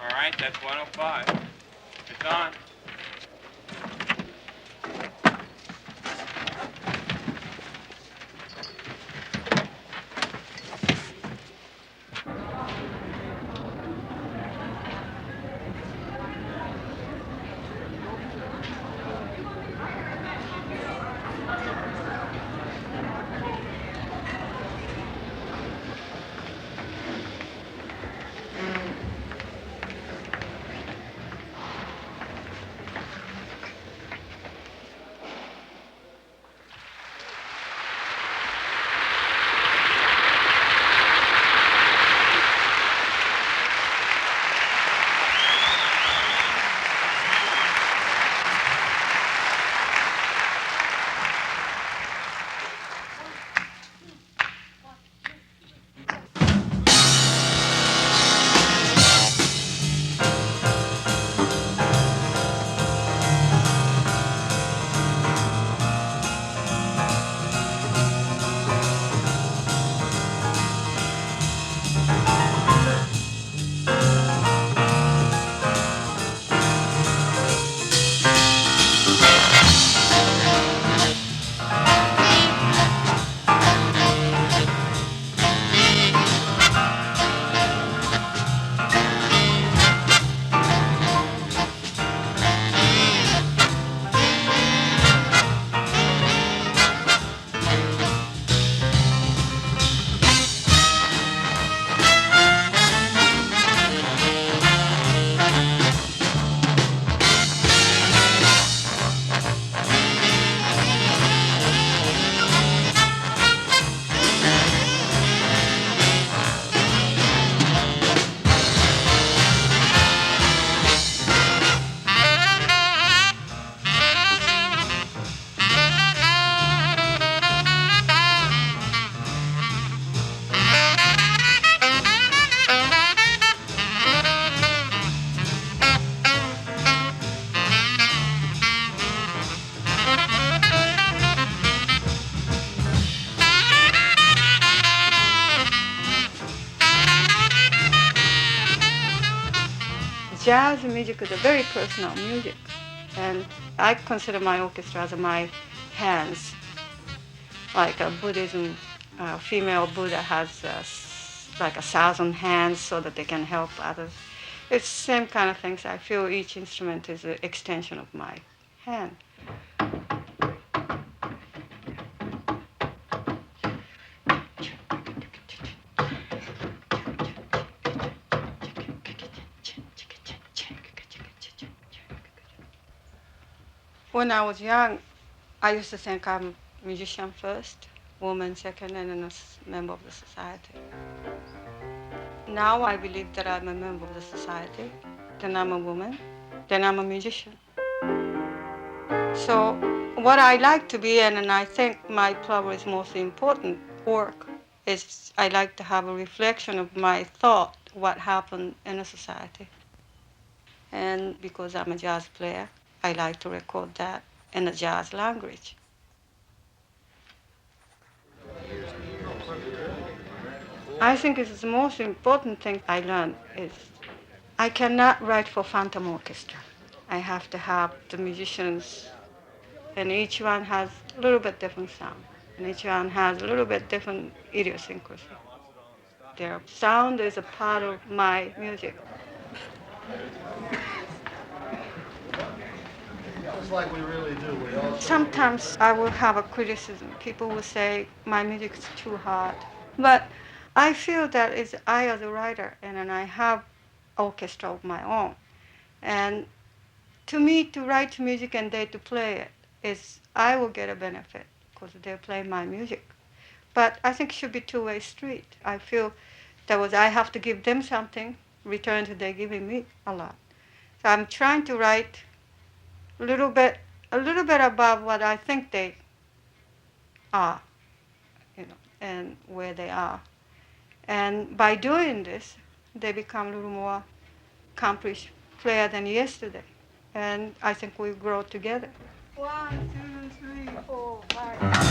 All right, that's 105. It's on. Jazz music is a very personal music, and I consider my orchestra as my hands, like a Buddhism, female Buddha has like 1,000 hands so that they can help others. It's the same kind of things. I feel each instrument is an extension of my hand. When I was young, I used to think I'm a musician first, woman second, and then a member of the society. Now I believe that I'm a member of the society, then I'm a woman, then I'm a musician. So what I like to be, and I think my probably is most important work, is I like to have a reflection of my thought, what happened in a society. And because I'm a jazz player, I like to record that in a jazz language. I think it's the most important thing I learned is I cannot write for phantom orchestra. I have to have the musicians, and each one has a little bit different sound, and each one has a little bit different idiosyncrasy. Their sound is a part of my music. It's like we really do. We all Sometimes I will have a criticism. People will say my music is too hard. But I feel that it's I as a writer, and then I have orchestra of my own. And to me, to write music and they to play it is I will get a benefit because they play my music. But I think it should be two-way street. I feel that was I have to give them something, return to they giving me a lot. So I'm trying to write a little bit above what I think they are, and where they are. And by doing this, they become a little more accomplished player than yesterday. And I think we grow together. 1, 2, 3, 4, 5.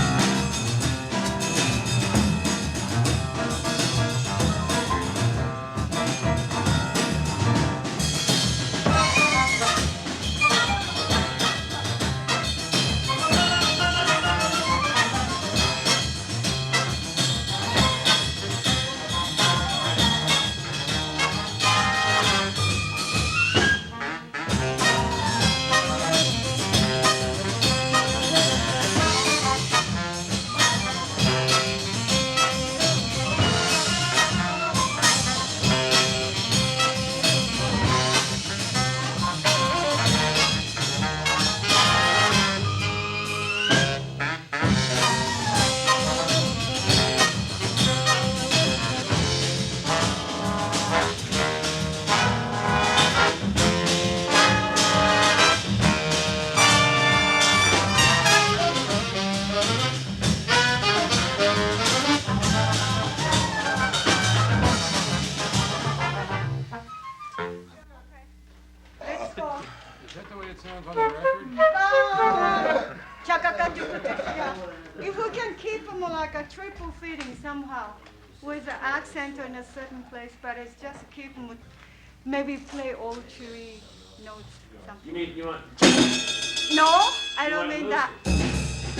it sounds on the record? Yeah. If we can keep them like a triple feeding somehow, with the accent in a certain place, but it's just keep them, maybe play all three notes, something. You want? No, I don't mean that.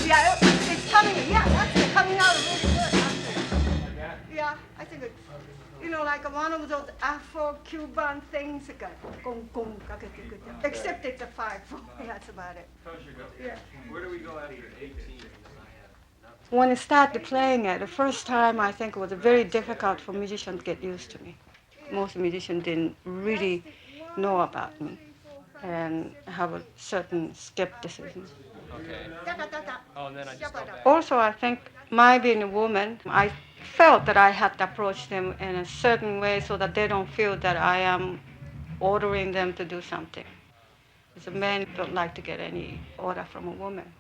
Yeah, it's coming. Yeah, that's it, coming out really good. Actually. Like that? Yeah, I think it's, like one of those Afro-Cuban things. Except it's a 5/4. That's about it. Toshiko. Yeah. Where do we go after 18? When I started playing it, the first time I think it was very difficult for musicians to get used to me. Most musicians didn't really know about me and have a certain skepticism. Okay. Oh, and then I just go back. Also, I think my being a woman, I felt that I had to approach them in a certain way so that they don't feel that I am ordering them to do something. As a man, don't like to get any order from a woman.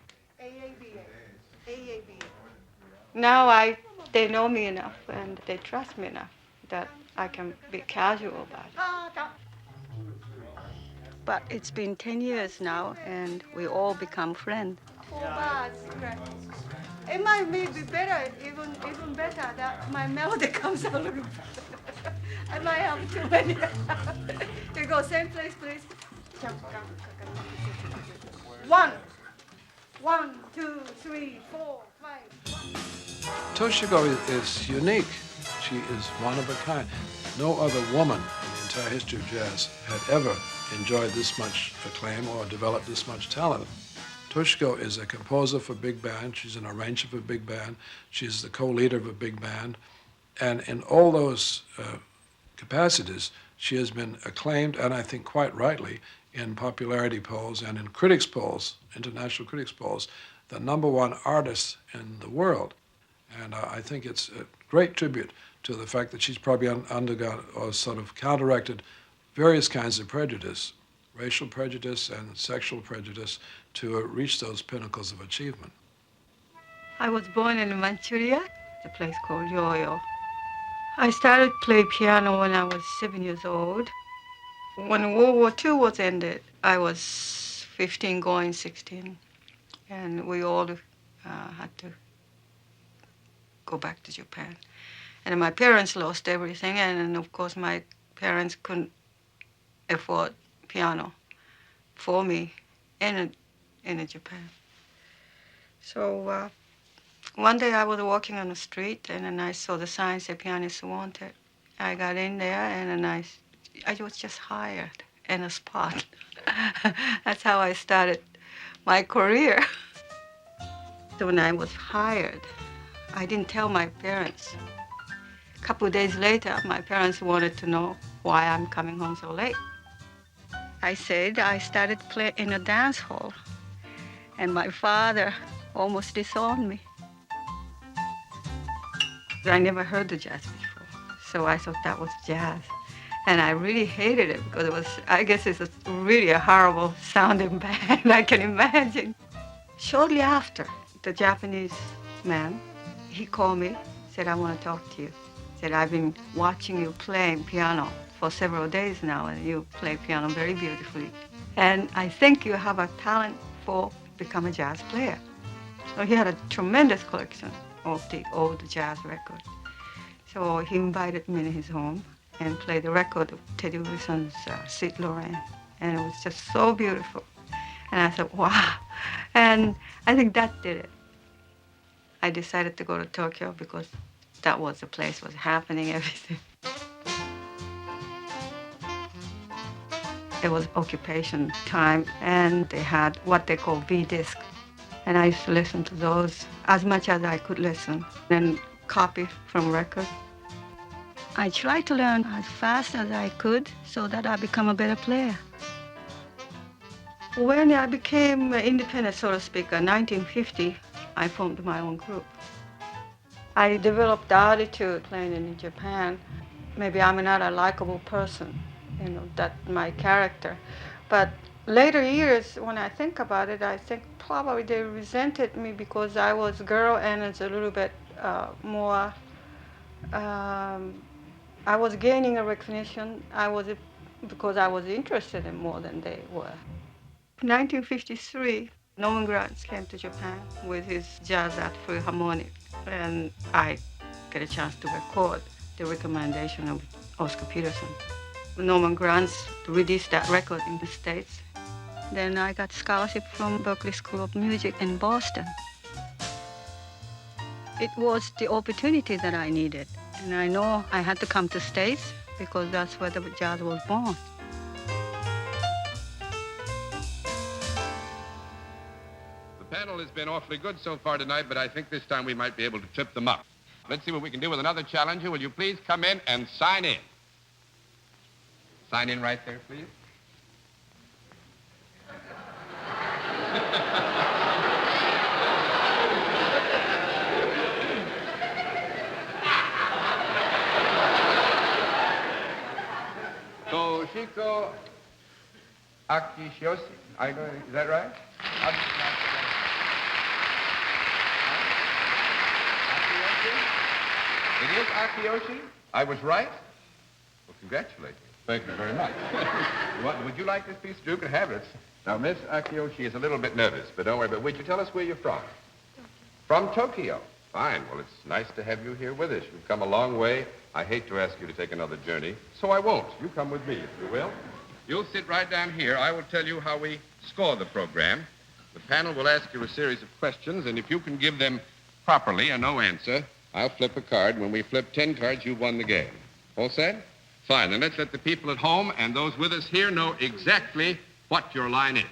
Now they know me enough and they trust me enough that I can be casual about it. But it's been 10 years now and we all become friends. 4 bars, right. It might be better, even better, that my melody comes a little better. I might have too many. You go same place, please. 1, 2, 3, 4, 5. Toshiko is unique. She is one of a kind. No other woman in the entire history of jazz had ever enjoyed this much acclaim or developed this much talent. Toshiko is a composer for big band. She's an arranger for big band. She's the co-leader of a big band. And in all those capacities, she has been acclaimed, and I think quite rightly, in popularity polls and in critics polls, international critics polls, the #1 artist in the world. And I think it's a great tribute to the fact that she's probably undergone or sort of counteracted various kinds of prejudice, racial prejudice and sexual prejudice, to reach those pinnacles of achievement. I was born in Manchuria, a place called Yoyo. I started playing piano when I was 7 years old. When World War II was ended, I was 15 going 16, and we all had to go back to Japan. And my parents lost everything, and of course my parents couldn't afford piano for me in Japan. So one day I was walking on the street, and then I saw the sign say pianist wanted. I got in there, and then I was just hired in a spot. That's how I started my career. So when I was hired, I didn't tell my parents. A couple of days later, my parents wanted to know why I'm coming home so late. I said I started playing in a dance hall, and my father almost disowned me. I never heard the jazz before, so I thought that was jazz. And I really hated it because I guess it's really a horrible sounding band, I can imagine. Shortly after, the Japanese man, he called me, said, I want to talk to you. Said, I've been watching you playing piano for several days now, and you play piano very beautifully. And I think you have a talent for become a jazz player. So he had a tremendous collection of the old jazz records. So he invited me in his home and played the record of Teddy Wilson's Sweet Lorraine. And it was just so beautiful. And I thought, wow. And I think that did it. I decided to go to Tokyo because that was the place was happening, everything. It was occupation time, and they had what they call V-disc. And I used to listen to those as much as I could listen, and copy from records. I tried to learn as fast as I could so that I become a better player. When I became independent, so to speak, in 1950, I formed my own group. I developed the attitude playing in Japan. Maybe I'm not a likable person, that's my character. But later years, when I think about it, I think probably they resented me because I was a girl and it's a little bit more, I was gaining a recognition. Because I was interested in more than they were. In 1953, Norman Granz came to Japan with his Jazz at Philharmonic, and I get a chance to record the recommendation of Oscar Peterson. Norman Granz released that record in the States. Then I got scholarship from Berklee School of Music in Boston. It was the opportunity that I needed, and I know I had to come to States because that's where the jazz was born. The panel has been awfully good so far tonight, but I think this time we might be able to trip them up. Let's see what we can do with another challenger. Will you please come in and sign in? Sign in right there, please. Toshiko Akiyoshi. Is that right? Akiyoshi? It is Akiyoshi? I was right? Well, congratulations. Thank you very much. Would you like this piece? You can have it. Now, Miss Akiyoshi is a little bit nervous, but don't worry. But would you tell us where you're from? From Tokyo. Fine. Well, it's nice to have you here with us. You've come a long way. I hate to ask you to take another journey, so I won't. You come with me, if you will. You'll sit right down here. I will tell you how we score the program. The panel will ask you a series of questions, and if you can give them properly or no answer, I'll flip a card. When we flip 10 cards, you've won the game. All set? Fine. Then let's let the people at home and those with us here know exactly what your line is.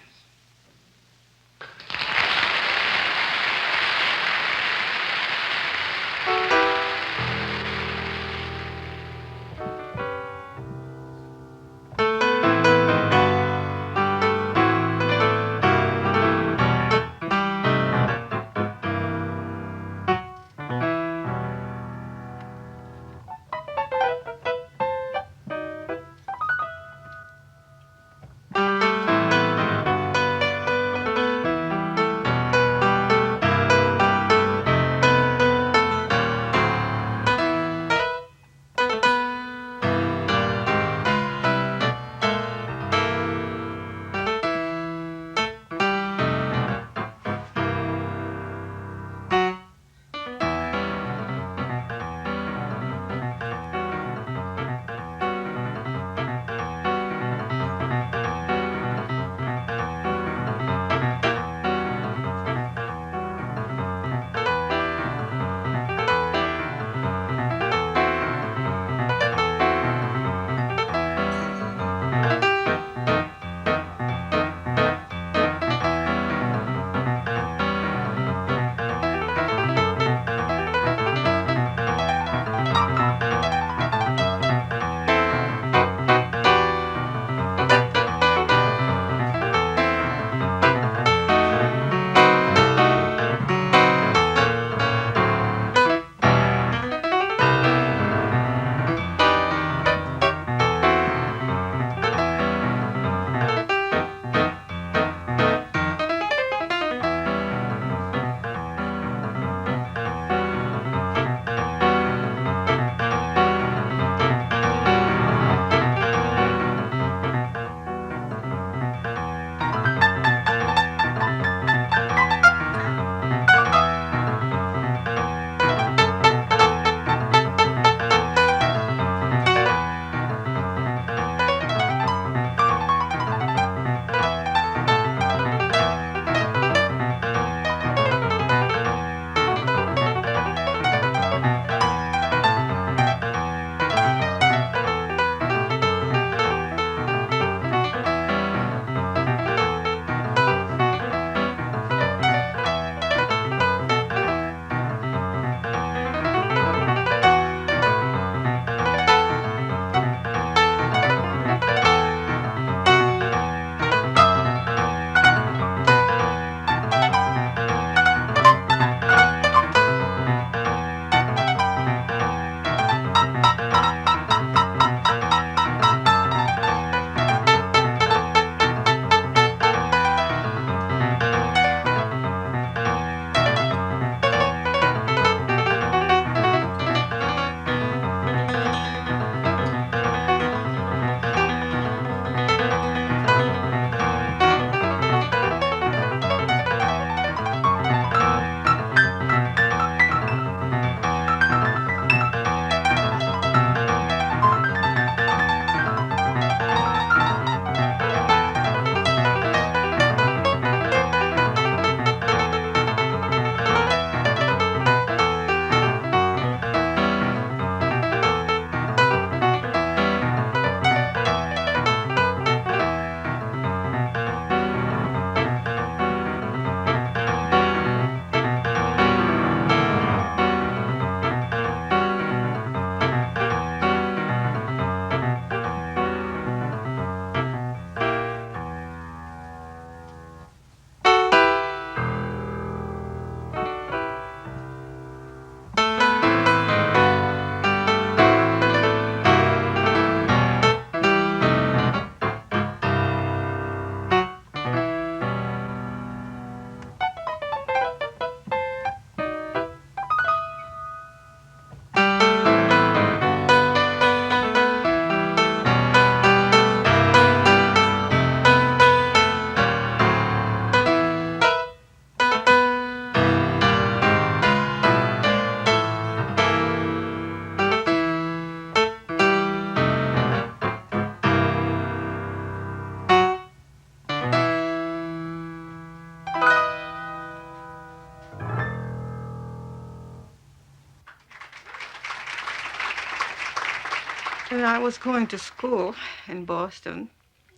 When I was going to school in Boston,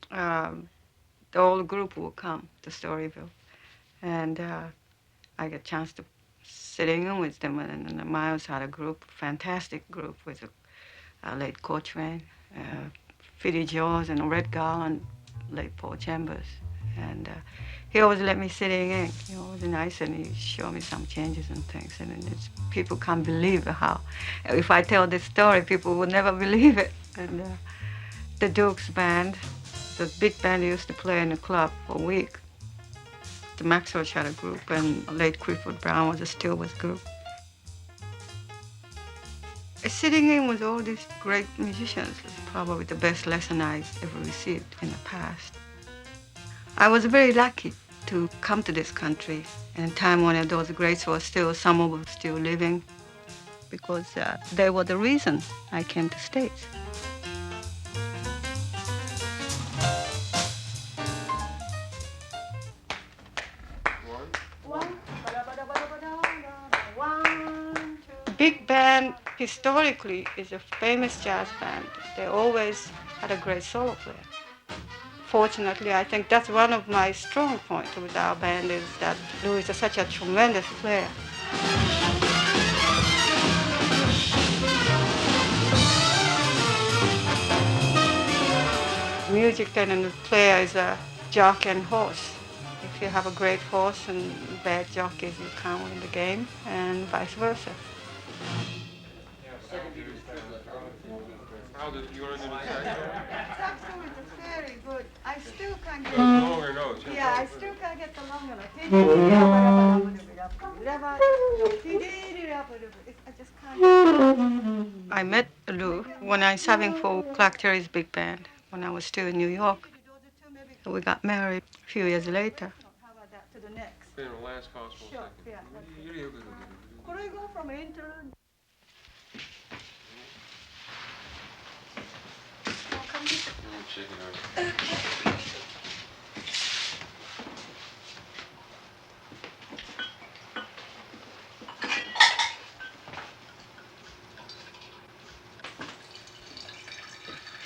the whole group would come to Storyville, and I get a chance to sitting in with them. And Miles had a group, fantastic group with late Coltrane, Philly Jones, and Red Garland, late Paul Chambers, and he always let me sitting in. He was nice, and he showed me some changes and things. And it's, people can't believe how, if I tell this story, people would never believe it. And the Dukes band, the big band used to play in the club for a week. The Maxwell had a group, and late Clifford Brown was a Steelworth group. Sitting in with all these great musicians is probably the best lesson I ever received in the past. I was very lucky to come to this country in a time when those greats were still, some of them were still living, because they were the reason I came to States. Big band historically is a famous jazz band. They always had a great solo player. Fortunately, I think that's one of my strong points with our band, is that Louis is such a tremendous player. Music and the player is a jockey and horse. If you have a great horse and bad jockeys, you can't win the game, and vice versa. How did you want to do the saxophone? Saxophone is very good. I still can't get Longer notes. Yeah, I still can't get the longer notes. I just can't. I met Lou when I was having for Clark Terry's big band when I was still in New York. We got married a few years later. How about that to the next? In the last possible Sure, second. yeah. Could I go from intern?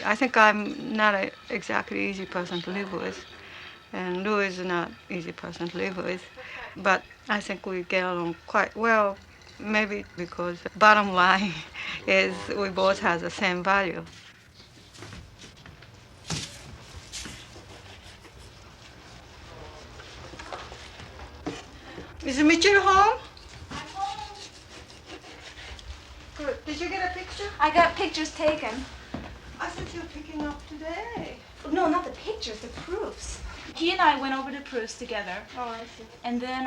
I think I'm not an exactly easy person to live with, and Lou is not an easy person to live with, but I think we get along quite well, maybe because the bottom line is we both have the same value. Is Mitchell home? I'm home. Good. Did you get a picture? I got pictures taken. I thought you were picking up today. No, not the pictures, the proofs. He and I went over the proofs together. Oh, I see. And then,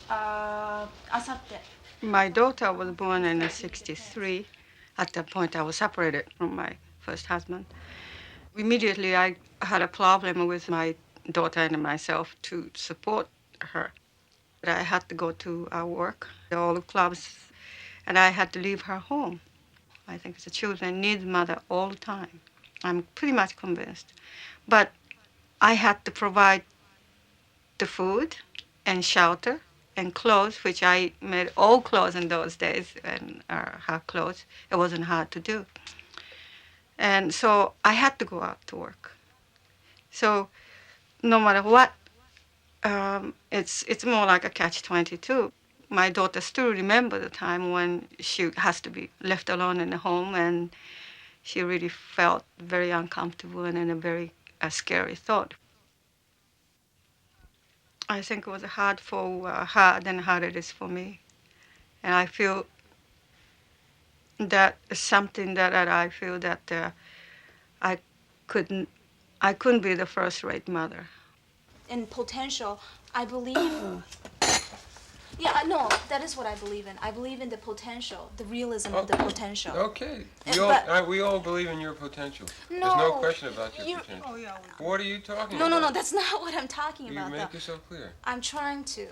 Asate. My daughter was born in '63. At that point, I was separated from my first husband. Immediately, I had a problem with my daughter and myself to support her. I had to go to our work, all the clubs, and I had to leave her home. I think the children need mother all the time. I'm pretty much convinced. But I had to provide the food and shelter and clothes, which I made all clothes in those days, and her clothes. It wasn't hard to do. And so I had to go out to work. So no matter what, it's more like a catch-22. My daughter still remembers the time when she has to be left alone in the home, and she really felt very uncomfortable and a very scary thought. I think it was hard for her than hard it is for me. And I feel that is something that I feel that I couldn't be the first-rate mother. In potential, I believe... Yeah, no, that is what I believe in. I believe in the potential, the realism of the potential. Okay. But- We all believe in your potential. There's no No, question about your you're- potential. Oh, yeah. What are you talking No, about? no, no, that's not what I'm talking You about, make though. yourself clear. I'm trying to.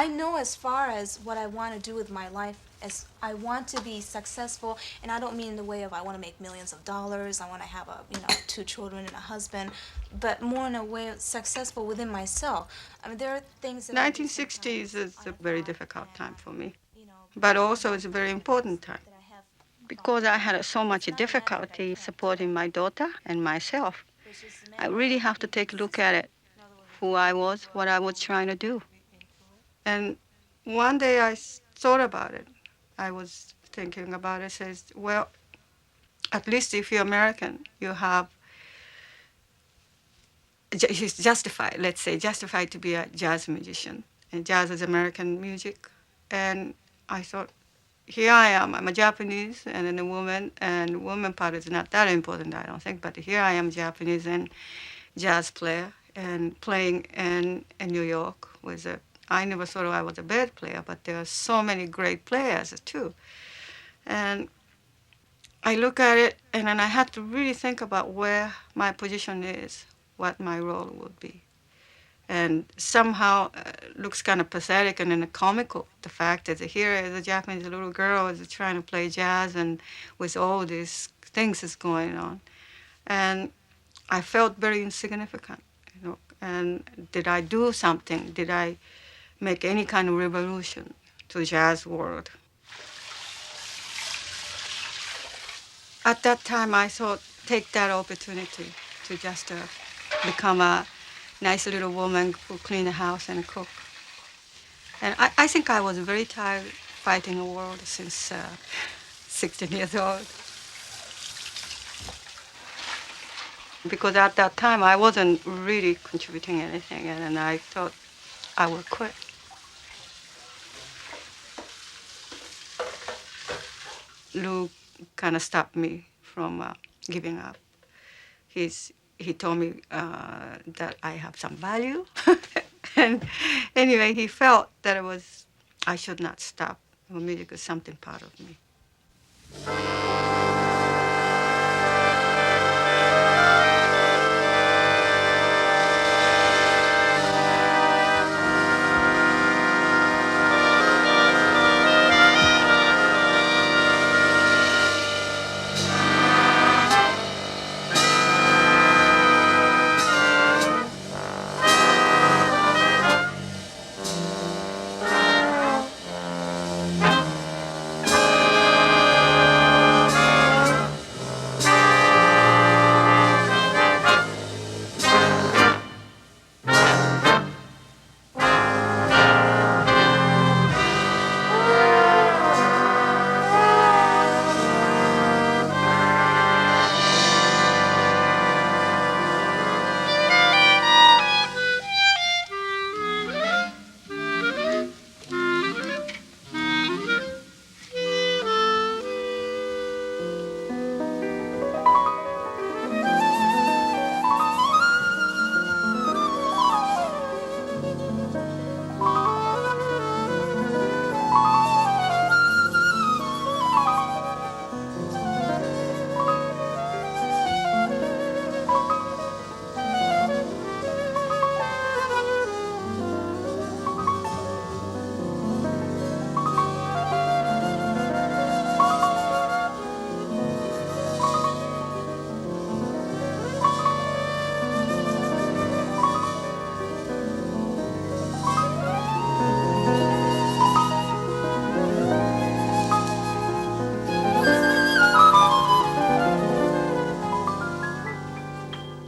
I know as far as what I want to do with my life, as I want to be successful, and I don't mean in the way of I want to make millions of dollars, I want to have 2 children and a husband, but more in a way of successful within myself. I mean, there are things that 1960s is a very difficult time for me, but also it's a very important time. because I had so much difficulty supporting my daughter and myself, I really have to take a look at it, who I was, what I was trying to do. And one day I thought about it. I was thinking about it, says, well, at least if you're American, you have, he's justified, let's say, justified to be a jazz musician. And jazz is American music. And I thought, here I am, I'm a Japanese and then a woman, and woman part is not that important, I don't think, but here I am, Japanese and jazz player, and playing in New York with a, I never thought I was a bad player, but there are so many great players too. And I look at it, and then I had to really think about where my position is, what my role would be. And somehow looks kind of pathetic and then comical. The fact that here is a Japanese little girl is trying to play jazz and with all these things is going on. And I felt very insignificant, you know. And did I do something? Did I make any kind of revolution to the jazz world? At that time, I thought, take that opportunity to just become a nice little woman who clean the house and cook. And I think I was very tired fighting the world since 16 years old. Because at that time, I wasn't really contributing anything, and I thought I would quit. Lou kind of stopped me from giving up. He told me that I have some value. And anyway, he felt that I should not stop. Music is something part of me.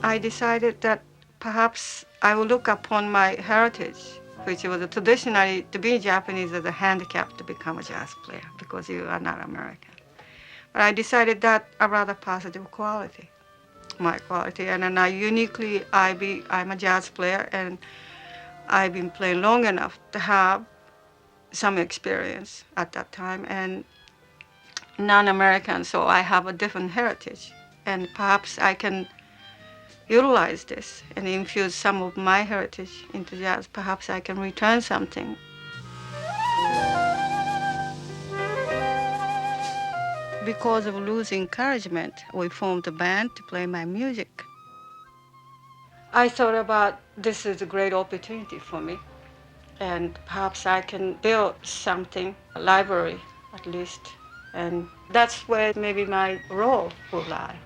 I decided that perhaps I will look upon my heritage, which was traditionally to be Japanese as a handicap to become a jazz player because you are not American. But I decided that a rather positive quality, my quality, and then I'm a jazz player, and I've been playing long enough to have some experience at that time, and non-American, so I have a different heritage, and perhaps I can utilize this and infuse some of my heritage into jazz. Perhaps I can return something. Because of Lou's encouragement, we formed a band to play my music. I thought about this is a great opportunity for me, and perhaps I can build something, a library at least, and that's where maybe my role will lie.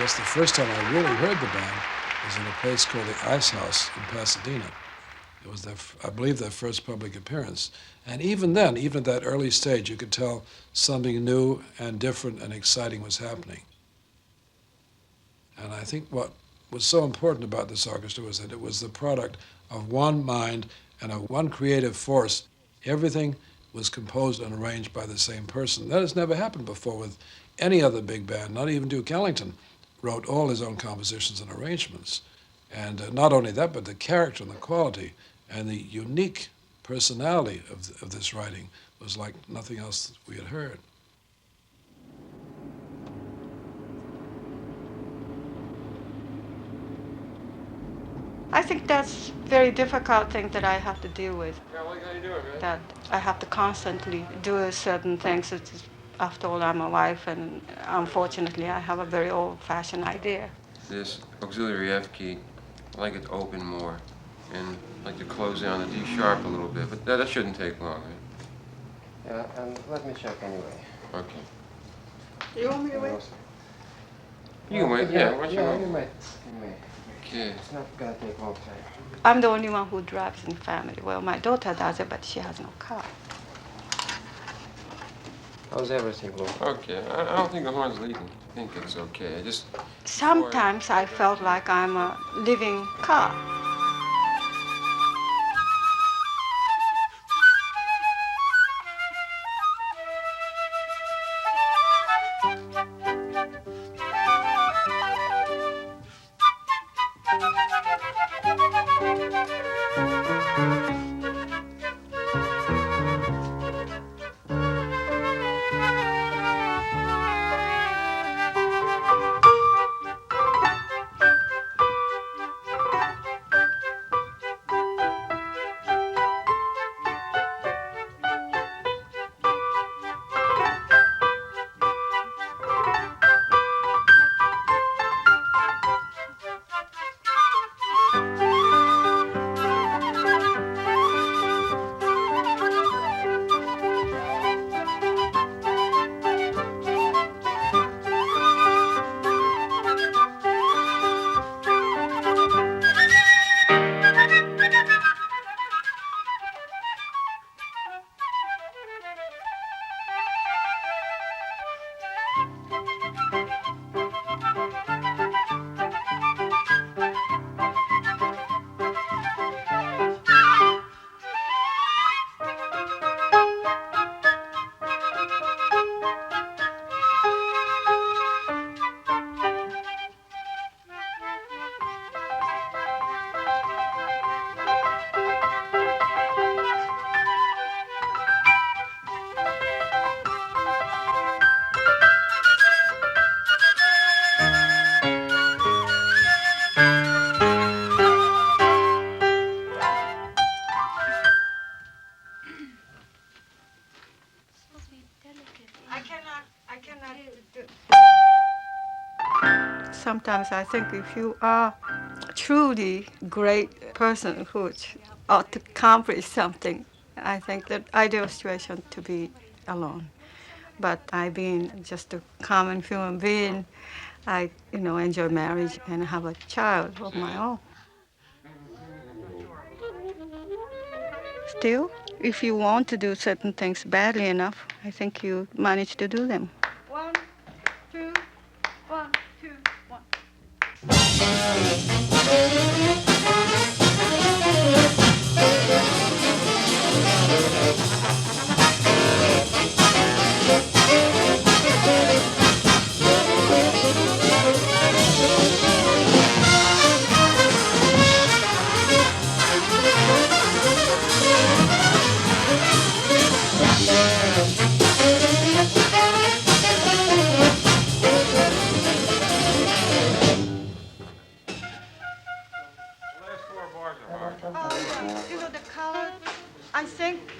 guess the first time I really heard the band was in a place called the Ice House in Pasadena. It was I believe, their first public appearance. And even then, even at that early stage, you could tell something new and different and exciting was happening. And I think what was so important about this orchestra was that it was the product of one mind and of one creative force. Everything was composed and arranged by the same person. That has never happened before with any other big band. Not even Duke Ellington wrote all his own compositions and arrangements. And not only that, but the character and the quality and the unique personality of this writing was like nothing else we had heard. I think that's a very difficult thing that I have to deal with. Yeah, well, how you doing, man? That I have to constantly do certain things. After all, I'm a wife, and unfortunately, I have a very old-fashioned idea. This auxiliary F key, I like it to open more, and I like to close down the D sharp a little bit, but that shouldn't take long, right? Yeah, and let me check anyway. Okay. Do you want me to wait? You can wait, yeah, what's your Yeah, own? you may. Okay. It's not gonna take long time. I'm the only one who drives in the family. Well, my daughter does it, but she has no car. How's everything, Lou? Okay, I don't think the horn's leaking. I think it's okay. I just... Sometimes I felt like I'm a living car. Sometimes I think if you are a truly great person who ought to accomplish something, I think that ideal situation to be alone. But I being just a common human being, I enjoy marriage and have a child of my own. Still, if you want to do certain things badly enough, I think you manage to do them. 1, 2, 1, 2, 1.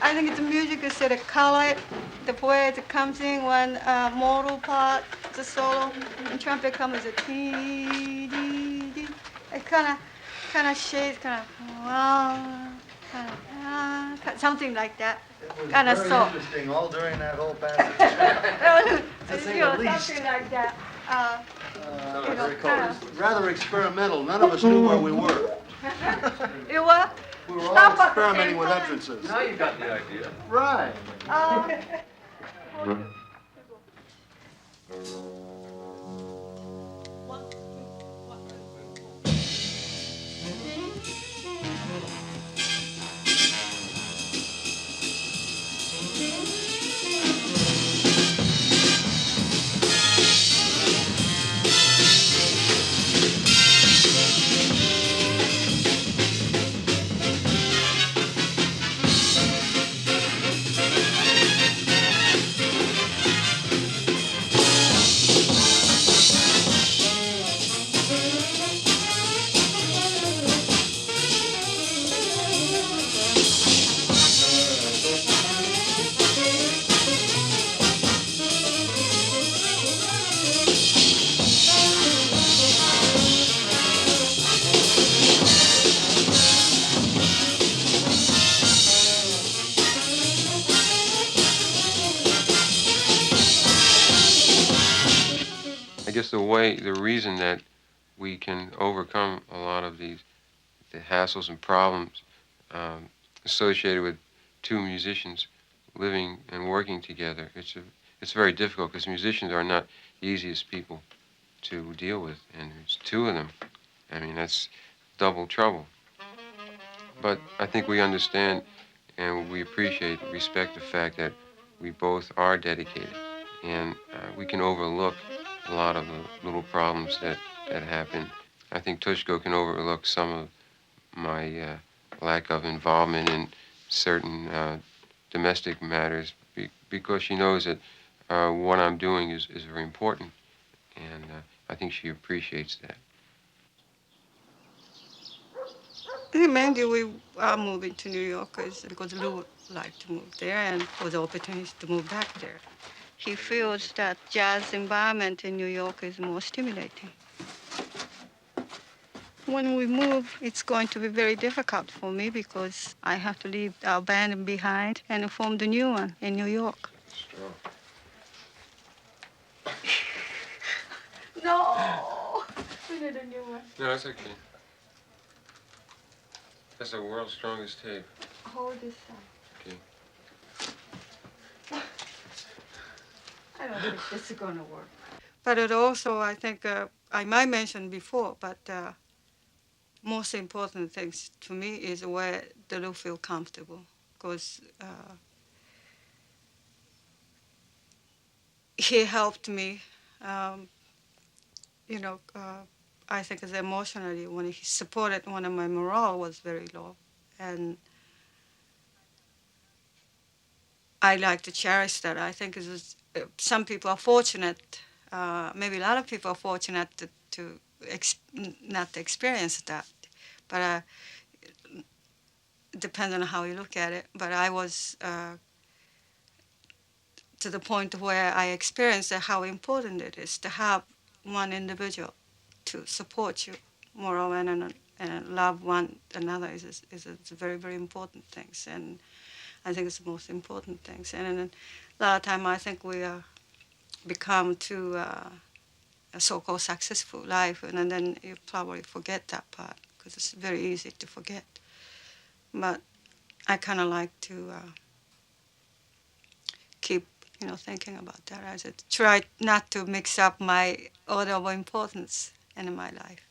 I think the music is sort of colored, the way it comes in when modal part, the solo, and trumpet comes as a dee, dee, dee. It kind of shades, something like that. Kind of Very interesting all during that whole passage. Something like that. Rather experimental. None of us knew where we were. You what? We were all Stop at the experimenting same with time. entrances. Now you got the idea. Right. I guess the reason that we can overcome a lot of the hassles and problems associated with two musicians living and working together, it's very difficult because musicians are not the easiest people to deal with, and there's two of them. I mean, that's double trouble. But I think we understand and we appreciate, respect the fact that we both are dedicated, and we can overlook a lot of the little problems that happen. I think Toshiko can overlook some of my lack of involvement in certain domestic matters because she knows that what I'm doing is very important, and I think she appreciates that. Mainly we are moving to New York because Lou would like to move there and for the opportunity to move back there. He feels that jazz environment in New York is more stimulating. When we move, it's going to be very difficult for me because I have to leave our band behind and form the new one in New York. Strong. No! We need a new one. No, that's okay. That's the world's strongest tape. Hold this up. Okay. I don't think this is going to work. But it also, I think, I might mention before, but most important things to me is where the Lou feel comfortable. Because he helped me, I think as emotionally when he supported when my morale was very low. And I like to cherish that. I think some people are fortunate, maybe a lot of people are fortunate to not to experience that. But it depends on how you look at it. But I was to the point where I experienced how important it is to have one individual to support you moral and love one another is a very, very important things. And I think it's the most important things. And a lot of time I think we become too a so-called successful life, and then you probably forget that part because it's very easy to forget. But I kind of like to keep, thinking about that. I said, try not to mix up my order of importance in my life.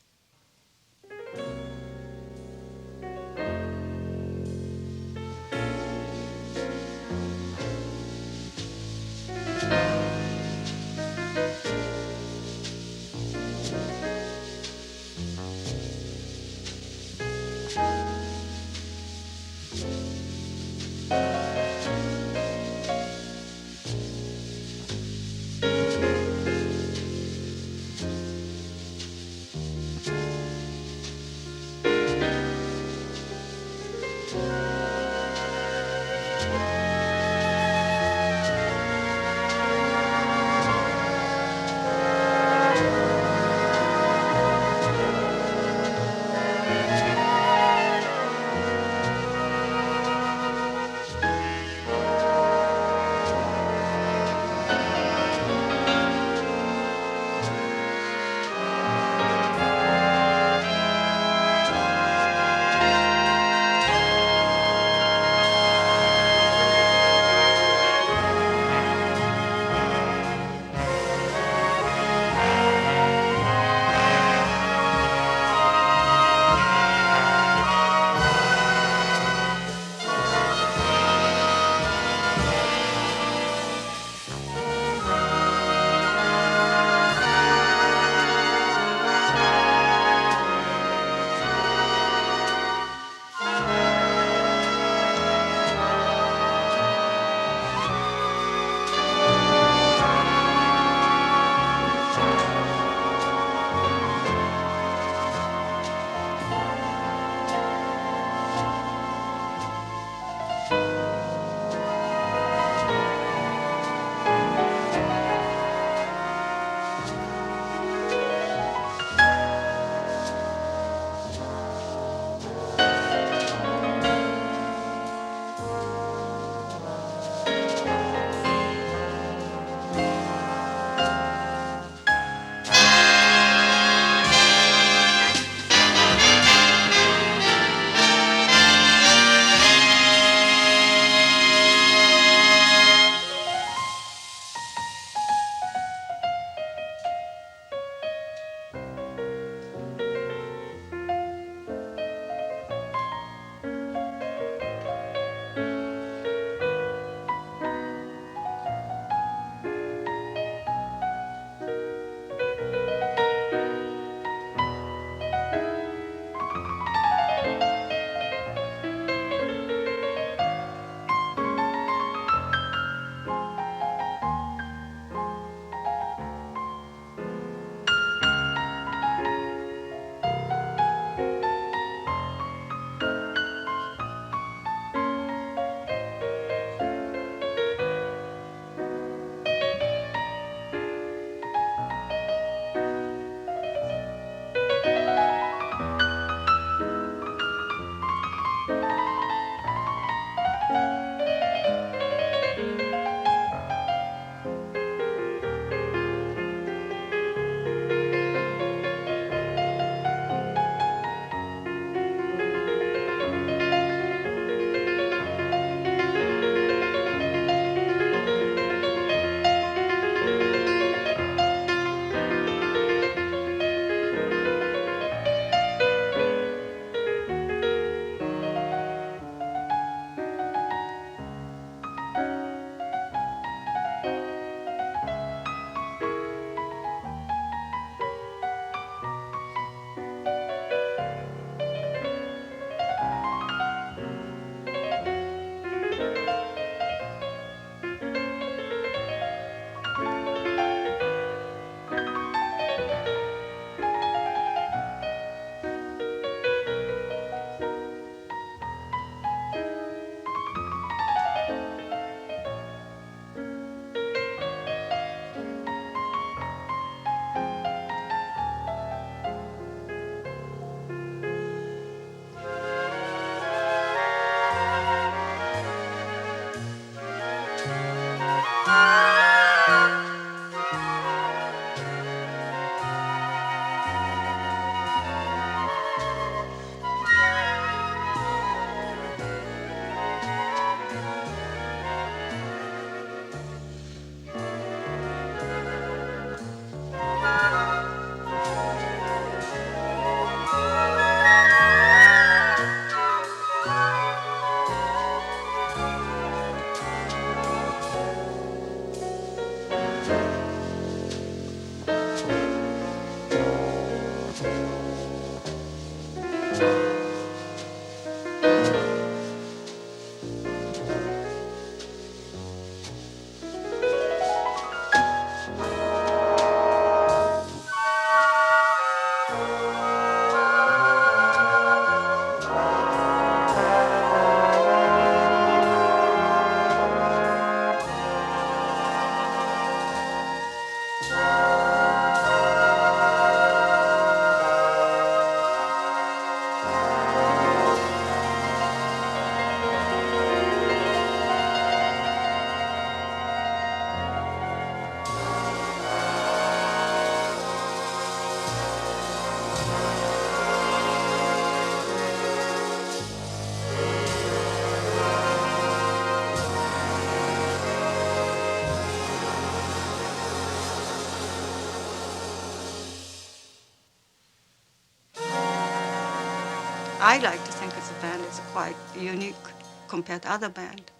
I like to think as a band is quite unique compared to other band.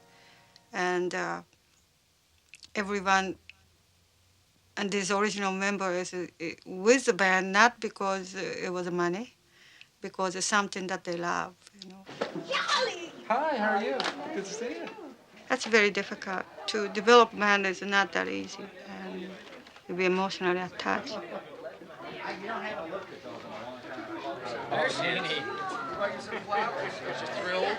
And everyone and this original member is with the band not because it was money, because it's something that they love, you know. Hi, how are you? Good to see you. That's very difficult. To develop band is not that easy, and to be emotionally attached. There's Jeannie. Just thrilled.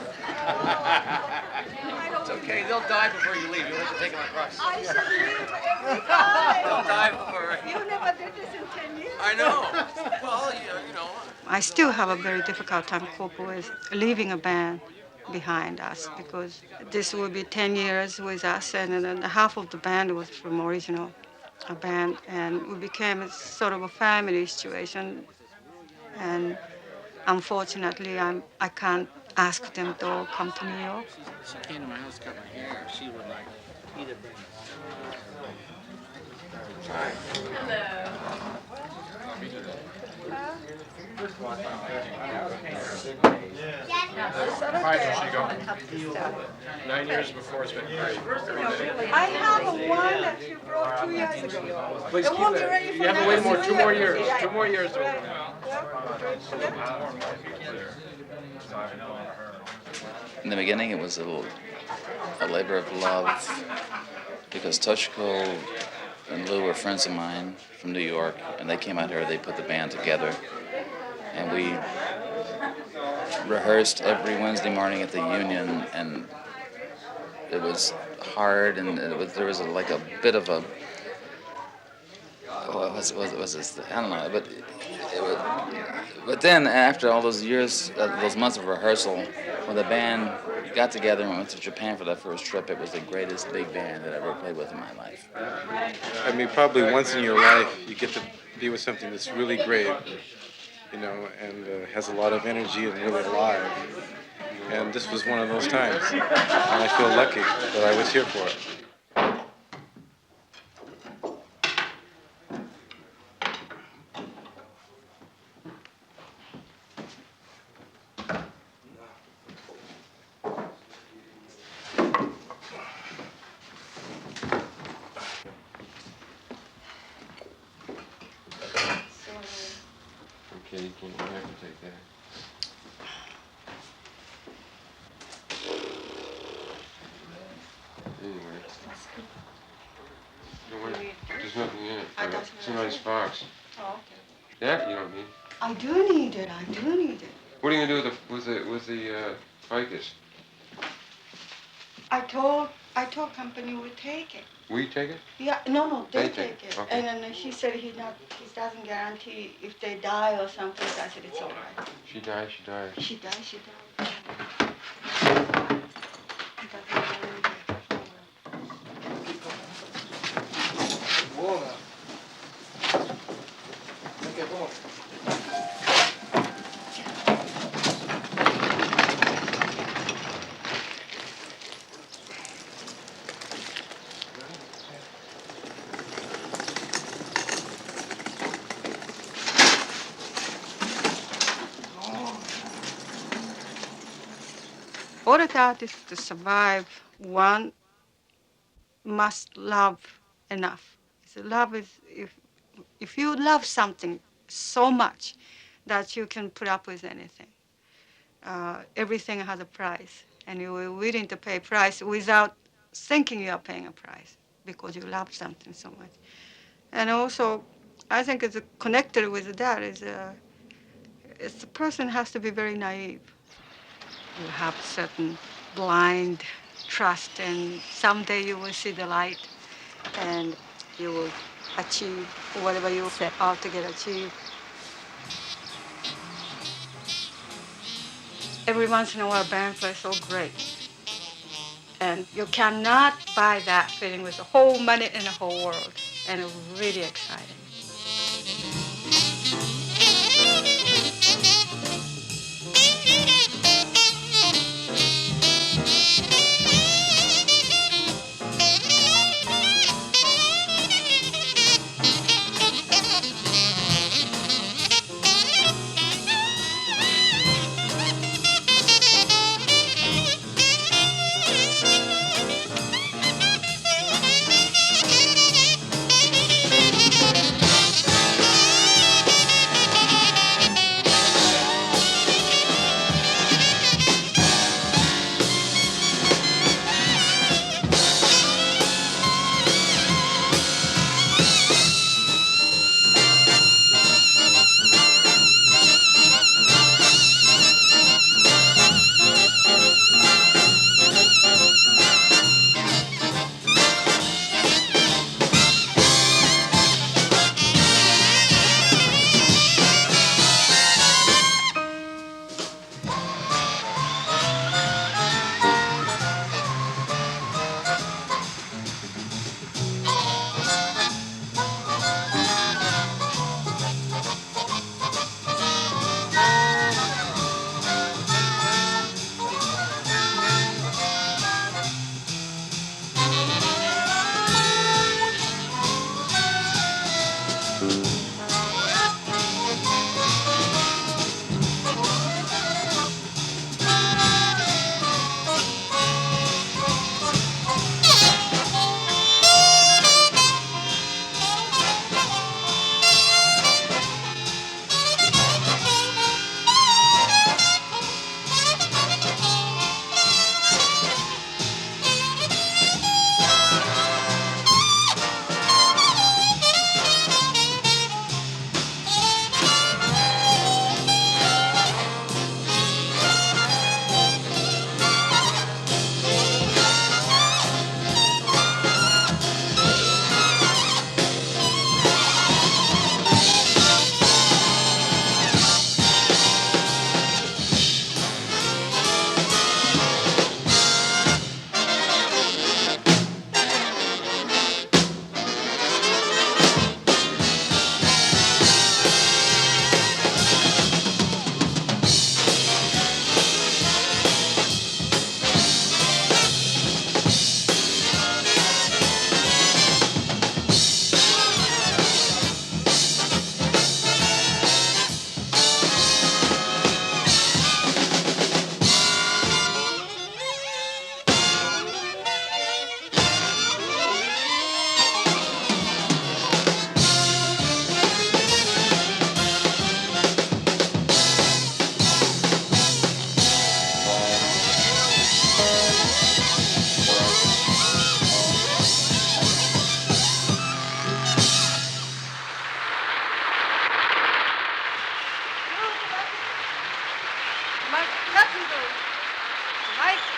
It's okay, they'll die before you leave. You'll have to take them across. I should leave every time. They'll die before. You never did this in 10 years. I know. Well, you know. I still have a very difficult time coping with leaving a band behind us because this will be 10 years with us, and then half of the band was from original band, and we became a sort of a family situation. And unfortunately, I can't ask them to all come to New York. She came to my house to cut my hair. She would like either bring Hi, Toshiko. 9 years before, it's been great. I have a one that you brought 2 years ago. Please It keep won't be that. ready for You have to next wait two more years. Yeah. 2 more years to open. In the beginning, it was a labor of love because Toshiko and Lou were friends of mine from New York, and they came out here. They put the band together, and we rehearsed every Wednesday morning at the Union, and it was hard, and there was like a bit of a what was this? I don't know, but but then after all those years, those months of rehearsal, when the band got together and went to Japan for that first trip, it was the greatest big band that I ever played with in my life. I mean, probably once in your life you get to be with something that's really great, you know, and has a lot of energy and really alive. And this was one of those times, and I feel lucky that I was here for it. Okay, you can't have to take that. Anyway. No, wait, there's nothing in it. It's a nice box. Oh, okay. That you don't need. I do need it. I do need it. What are you gonna do with the ficus? I told company we take it. We take it? Yeah, no, they They take take it. it. Okay. And then he said he doesn't guarantee if they die or something. I said it's all right. She died. She died. He doesn't guarantee. For the artist to survive, one must love enough. So love is if you love something so much that you can put up with anything. Everything has a price, and you are willing to pay price without thinking you are paying a price because you love something so much. And also, I think it's connected with that is the person has to be very naive. You have certain blind trust, and someday you will see the light, and you will achieve whatever you set out to get achieved. Every once in a while, band plays so great, and you cannot buy that feeling with the whole money in the whole world, and it's really exciting.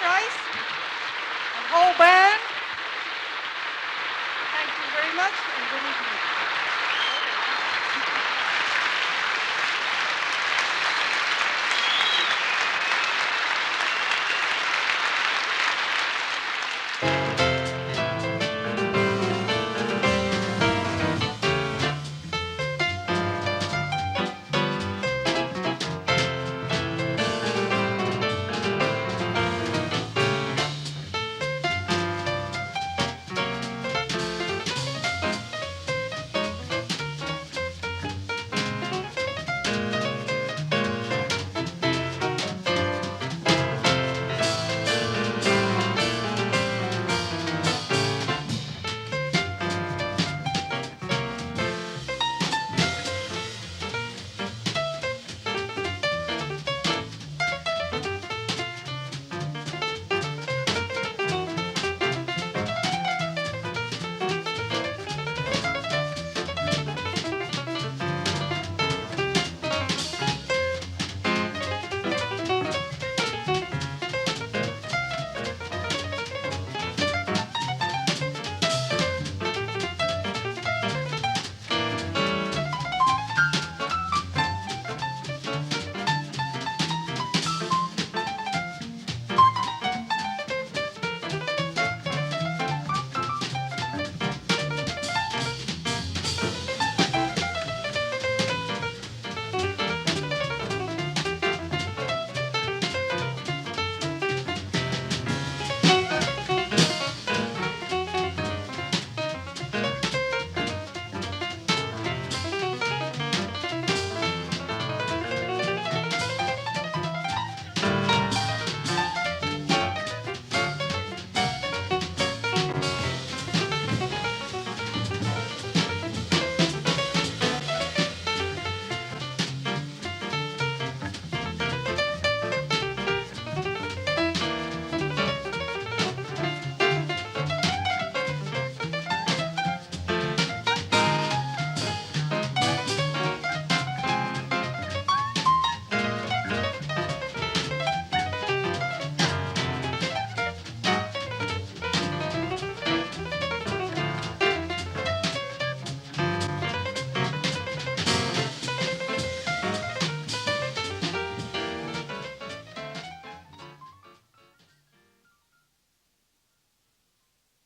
Price, and whole band. Thank you very much, and good evening.